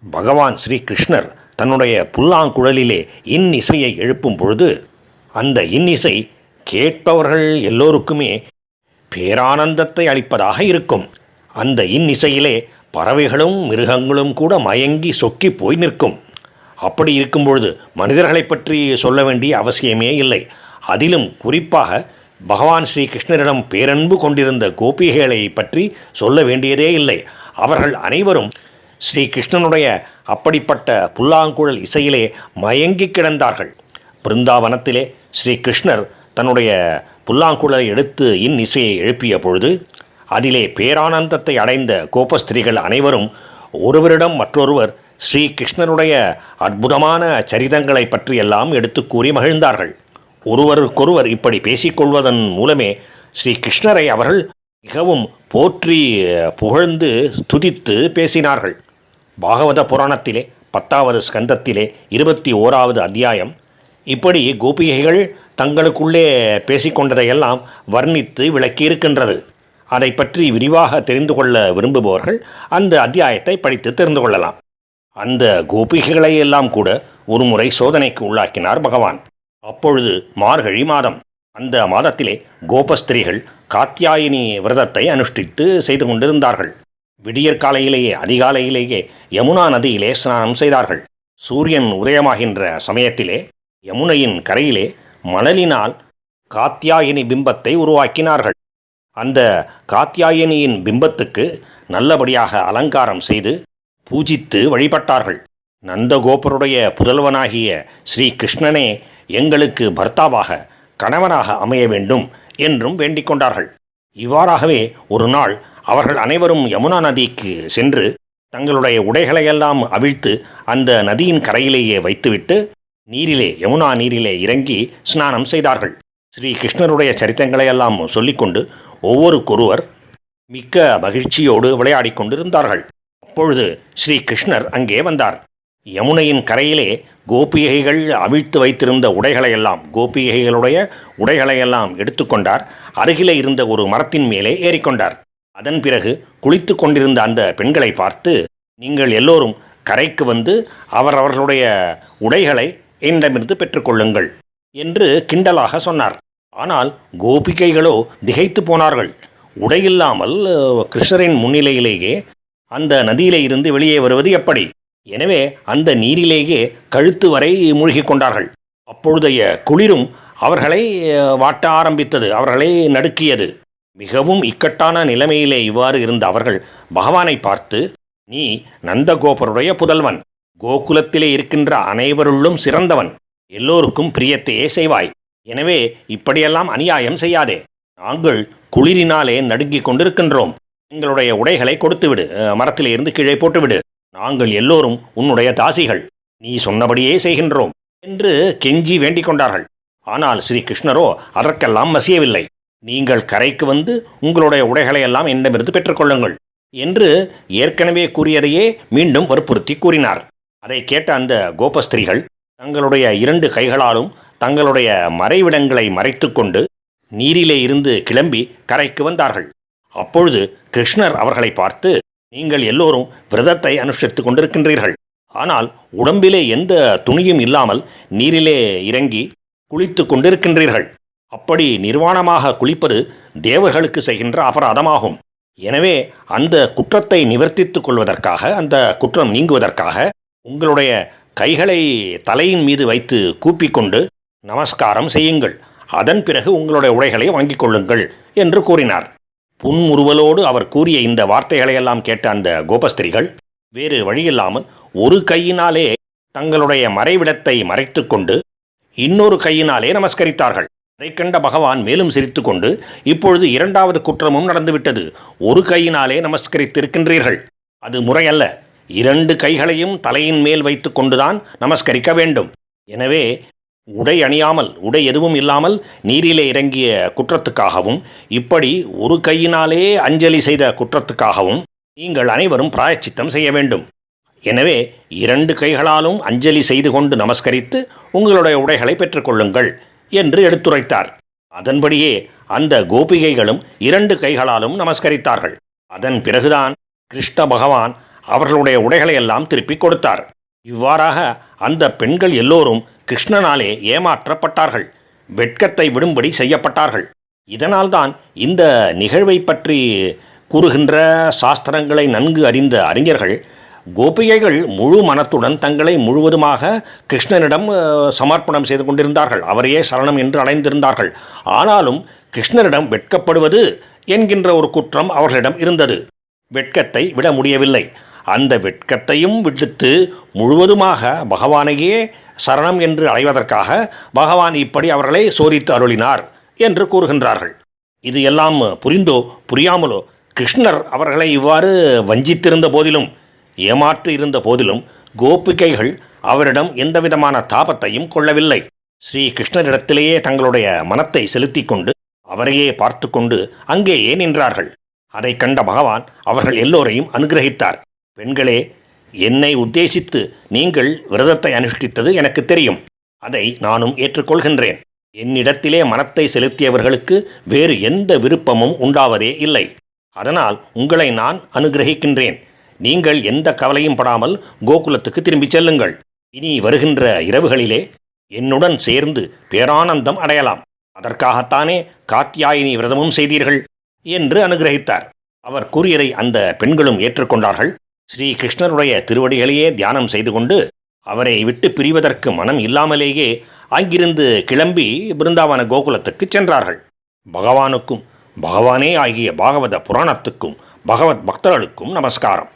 பகவான் ஸ்ரீ கிருஷ்ணர் தன்னுடைய புல்லாங்குழலிலே இன்னிசையை எழுப்பும் பொழுது அந்த இன்னிசை கேட்பவர்கள் எல்லோருக்குமே பேரானந்தத்தை அளிப்பதாக இருக்கும். அந்த இன்னிசையிலே பறவைகளும் மிருகங்களும் கூட மயங்கி சொக்கி போய் நிற்கும். அப்படி இருக்கும் பொழுது மனிதர்களை பற்றி சொல்ல வேண்டிய அவசியமே இல்லை. அதிலும் குறிப்பாக பகவான் ஸ்ரீ கிருஷ்ணரிடம் பேரன்பு கொண்டிருந்த கோபிகைகளை பற்றி சொல்ல வேண்டியதே இல்லை. அவர்கள் அனைவரும் ஸ்ரீ கிருஷ்ணனுடைய அப்படிப்பட்ட புல்லாங்குழல் இசையிலே மயங்கி கிடந்தார்கள். பிருந்தாவனத்திலே ஸ்ரீ கிருஷ்ணர் தன்னுடைய புல்லாங்குழலை எடுத்து இசையை எழுப்பிய பொழுது அதிலே பேரானந்தத்தை அடைந்த கோபஸ்திரீகள் அனைவரும் ஒருவரிடம் மற்றொருவர் ஸ்ரீ கிருஷ்ணருடைய அற்புதமான சரிதங்களை பற்றியெல்லாம் எடுத்து கூறி மகிழ்ந்தார்கள். ஒருவருக்கொருவர் இப்படி பேசிக்கொள்வதன் மூலமே ஸ்ரீ கிருஷ்ணரை அவர்கள் மிகவும் போற்றி புகழ்ந்து துதித்து பேசினார்கள். பாகவத புராணத்திலே 10வது ஸ்கந்தத்திலே 21வது அத்தியாயம் இப்படி கோபிகைகள் தங்களுக்குள்ளே பேசிக்கொண்டதையெல்லாம் வர்ணித்து விளக்கியிருக்கின்றது. அதை பற்றி விரிவாக தெரிந்து கொள்ள விரும்புபவர்கள் அந்த அத்தியாயத்தை படித்து தெரிந்து கொள்ளலாம். அந்த கோபிகைகளை எல்லாம் கூட ஒரு முறை சோதனைக்கு உள்ளாக்கினார் பகவான். அப்பொழுது மார்கழி மாதம். அந்த மாதத்திலே கோபஸ்திரீகள் காத்யாயினி விரதத்தை அனுஷ்டித்து செய்து கொண்டிருந்தார்கள். விடியற்காலையிலேயே அதிகாலையிலேயே யமுனா நதியிலே ஸ்நானம் செய்தார்கள். சூரியன் உதயமாகின்ற சமயத்திலே யமுனையின் கரையிலே மணலினால் காத்யாயினி பிம்பத்தை உருவாக்கினார்கள். அந்த காத்யாயினியின் பிம்பத்துக்கு நல்லபடியாக அலங்காரம் செய்து பூஜித்து வழிபட்டார்கள். நந்தகோபருடைய புதல்வனாகிய ஸ்ரீ கிருஷ்ணனே எங்களுக்கு பர்த்தாவாக கணவனாக அமைய வேண்டும் என்றும் வேண்டிக் கொண்டார்கள். இவ்வாறாகவே ஒரு நாள் அவர்கள் அனைவரும் யமுனா நதிக்கு சென்று தங்களுடைய உடைகளையெல்லாம் அவிழ்த்து அந்த நதியின் கரையிலேயே வைத்துவிட்டு யமுனா நீரிலே இறங்கி ஸ்நானம் செய்தார்கள். ஸ்ரீ கிருஷ்ணருடைய சரித்திரங்களையெல்லாம் சொல்லிக்கொண்டு ஒவ்வொருக்கொருவர் மிக்க மகிழ்ச்சியோடு விளையாடி கொண்டிருந்தார்கள். அப்பொழுது ஸ்ரீ கிருஷ்ணர் அங்கே வந்தார். யமுனையின் கரையிலே கோபிகைகள் அவிழ்த்து வைத்திருந்த கோபிகைகளுடைய உடைகளையெல்லாம் எடுத்துக்கொண்டார். அருகிலே இருந்த ஒரு மரத்தின் மேலே ஏறிக்கொண்டார். அதன் பிறகு குளித்து கொண்டிருந்த அந்த பெண்களை பார்த்து, நீங்கள் எல்லோரும் கரைக்கு வந்து அவர்களுடைய உடைகளை என்னிடமிருந்து பெற்றுக்கொள்ளுங்கள் என்று கிண்டலாக சொன்னார். ஆனால் கோபிகைகளோ திகைத்து போனார்கள். உடையில்லாமல் கிருஷ்ணரின் முன்னிலையிலேயே அந்த நதியிலே இருந்து வெளியே வருவது எப்படி? எனவே அந்த நீரிலேயே கழுத்து வரை மூழ்கி கொண்டார்கள். அப்பொழுதைய குளிரும் அவர்களை வாட்ட ஆரம்பித்தது, அவர்களை நடுக்கியது. மிகவும் இக்கட்டான நிலைமையிலே இவ்வாறு இருந்த அவர்கள் பகவானை பார்த்து, நீ நந்தகோபருடைய புதல்வன், கோகுலத்திலே இருக்கின்ற அனைவருள்ளும் சிறந்தவன், எல்லோருக்கும் பிரியத்தையே செய்வாய். எனவே இப்படியெல்லாம் அநியாயம் செய்யாதே. நாங்கள் குளிரினாலே நடுங்கிக் கொண்டிருக்கின்றோம். எங்களுடைய உடைகளை கொடுத்துவிடு, மரத்திலே இருந்து கீழே போட்டுவிடு. நாங்கள் எல்லோரும் உன்னுடைய தாசிகள், நீ சொன்னபடியே செய்கின்றோம் என்று கெஞ்சி வேண்டிக் கொண்டார்கள். ஆனால் ஸ்ரீ கிருஷ்ணரோ அதற்கெல்லாம் மசியவில்லை. நீங்கள் கரைக்கு வந்து உங்களுடைய உடைகளை எல்லாம் என்னிடமிருந்து பெற்றுக்கொள்ளுங்கள் என்று ஏற்கனவே கூறியதையே மீண்டும் வற்புறுத்தி கூறினார். அதை கேட்ட அந்த கோபஸ்திரீகள் தங்களுடைய 2 கைகளாலும் தங்களுடைய மறைவிடங்களை மறைத்து கொண்டு நீரிலே இருந்து கிளம்பி கரைக்கு வந்தார்கள். அப்பொழுது கிருஷ்ணர் அவர்களை பார்த்து, நீங்கள் எல்லோரும் விரதத்தை அனுஷ்டித்து கொண்டிருக்கின்றீர்கள். ஆனால் உடம்பிலே எந்த துணியும் இல்லாமல் நீரிலே இறங்கி குளித்து கொண்டிருக்கின்றீர்கள். அப்படி நிர்வாணமாக குளிப்பது தேவர்களுக்கு செய்கின்ற அபராதமாகும். எனவே அந்த குற்றத்தை நிவர்த்தித்துக் கொள்வதற்காக, அந்த குற்றம் நீங்குவதற்காக உங்களுடைய கைகளை தலையின் மீது வைத்து கூப்பிக்கொண்டு நமஸ்காரம் செய்யுங்கள். அதன் பிறகு உங்களுடைய உடைகளை வாங்கிக் கொள்ளுங்கள் என்று கூறினார். புன்முறுவலோடு அவர் கூறிய இந்த வார்த்தைகளையெல்லாம் கேட்ட அந்த கோபஸ்திரிகள் வேறு வழியில்லாமல் ஒரு கையினாலே தங்களுடைய மறைவிடத்தை மறைத்து கொண்டு இன்னொரு கையினாலே நமஸ்கரித்தார்கள். அதை கண்ட பகவான் மேலும் சிரித்து கொண்டு, இப்பொழுது 2வது குற்றமும் நடந்துவிட்டது. ஒரு கையினாலே நமஸ்கரித்திருக்கின்றீர்கள், அது முறையல்ல. 2 கைகளையும் தலையின் மேல் வைத்து கொண்டுதான் நமஸ்கரிக்க வேண்டும். எனவே உடை அணியாமல், உடை எதுவும் இல்லாமல் நீரிலே இறங்கிய குற்றத்துக்காகவும் இப்படி ஒரு கையினாலே அஞ்சலி செய்த குற்றத்துக்காகவும் நீங்கள் அனைவரும் பிராயச்சித்தம் செய்ய வேண்டும். எனவே 2 கைகளாலும் அஞ்சலி செய்து கொண்டு நமஸ்கரித்து உங்களுடைய உடைகளை பெற்றுக்கொள்ளுங்கள் என்று எடுத்துரைத்தார். அதன்படியே அந்த கோபிகைகளும் 2 கைகளாலும் நமஸ்கரித்தார்கள். அதன் பிறகுதான் கிருஷ்ண பகவான் அவர்களுடைய உடைகளை எல்லாம் திருப்பிக் கொடுத்தார். இவ்வாறாக அந்த பெண்கள் எல்லோரும் கிருஷ்ணனாலே ஏமாற்றப்பட்டார்கள், வெட்கத்தை விடும்படி செய்யப்பட்டார்கள். இதனால்தான் இந்த நிகழ்வை பற்றி கூறுகின்ற சாஸ்திரங்களை நன்கு அறிந்த அறிஞர்கள் கோபிகைகள் முழு மனத்துடன் தங்களை முழுவதுமாக கிருஷ்ணனிடம் சமர்ப்பணம் செய்து கொண்டிருந்தார்கள், அவரையே சரணம் என்று அடைந்திருந்தார்கள். ஆனாலும் கிருஷ்ணரிடம் வெட்கப்படுவது என்கின்ற ஒரு குற்றம் அவர்களிடம் இருந்தது. வெட்கத்தை விட முடியவில்லை. அந்த வெட்கத்தையும் விடுத்து முழுவதுமாக பகவானையே சரணம் என்று அடைவதற்காக பகவான் இப்படி அவர்களை சோதித்து அருளினார் என்று கூறுகின்றார்கள். இது எல்லாம் புரிந்தோ புரியாமலோ கிருஷ்ணர் அவர்களை இவ்வாறு வஞ்சித்திருந்த போதிலும், ஏமாற்றி இருந்த போதிலும் கோபிகைகள் அவரிடம் எந்தவிதமான தாபத்தையும் கொள்ளவில்லை. ஸ்ரீ கிருஷ்ணரிடத்திலேயே தங்களுடைய மனத்தை செலுத்தி கொண்டு அவரையே பார்த்து கொண்டு அங்கேயே நின்றார்கள். அதை கண்ட பகவான் அவர்கள் எல்லோரையும் அனுகிரகித்தார். பெண்களே, என்னை உத்தேசித்து நீங்கள் விரதத்தை அனுஷ்டித்தது எனக்கு தெரியும். அதை நானும் ஏற்றுக்கொள்கின்றேன். என்னிடத்திலே மனத்தை செலுத்தியவர்களுக்கு வேறு எந்த விருப்பமும் உண்டாவதே இல்லை. அதனால் உங்களை நான் அனுகிரகிக்கின்றேன். நீங்கள் எந்த கவலையும் படாமல் கோகுலத்துக்கு திரும்பிச் செல்லுங்கள். இனி வருகின்ற இரவுகளிலே என்னுடன் சேர்ந்து பேரானந்தம் அடையலாம். அதற்காகத்தானே காத்யாயினி விரதமும் செய்தீர்கள் என்று அனுகிரகித்தார். அவர் கூறியதை அந்த பெண்களும் ஏற்றுக்கொண்டார்கள். ஸ்ரீ கிருஷ்ணருடைய திருவடிகளையே தியானம் செய்து கொண்டு அவரை விட்டு பிரிவதற்கு மனம் இல்லாமலேயே அங்கிருந்து கிளம்பி பிருந்தாவன கோகுலத்துக்கு சென்றார்கள். பகவானுக்கும் பகவானே ஆகிய பாகவத புராணத்துக்கும் பகவத் பக்தர்களுக்கும் நமஸ்காரம்.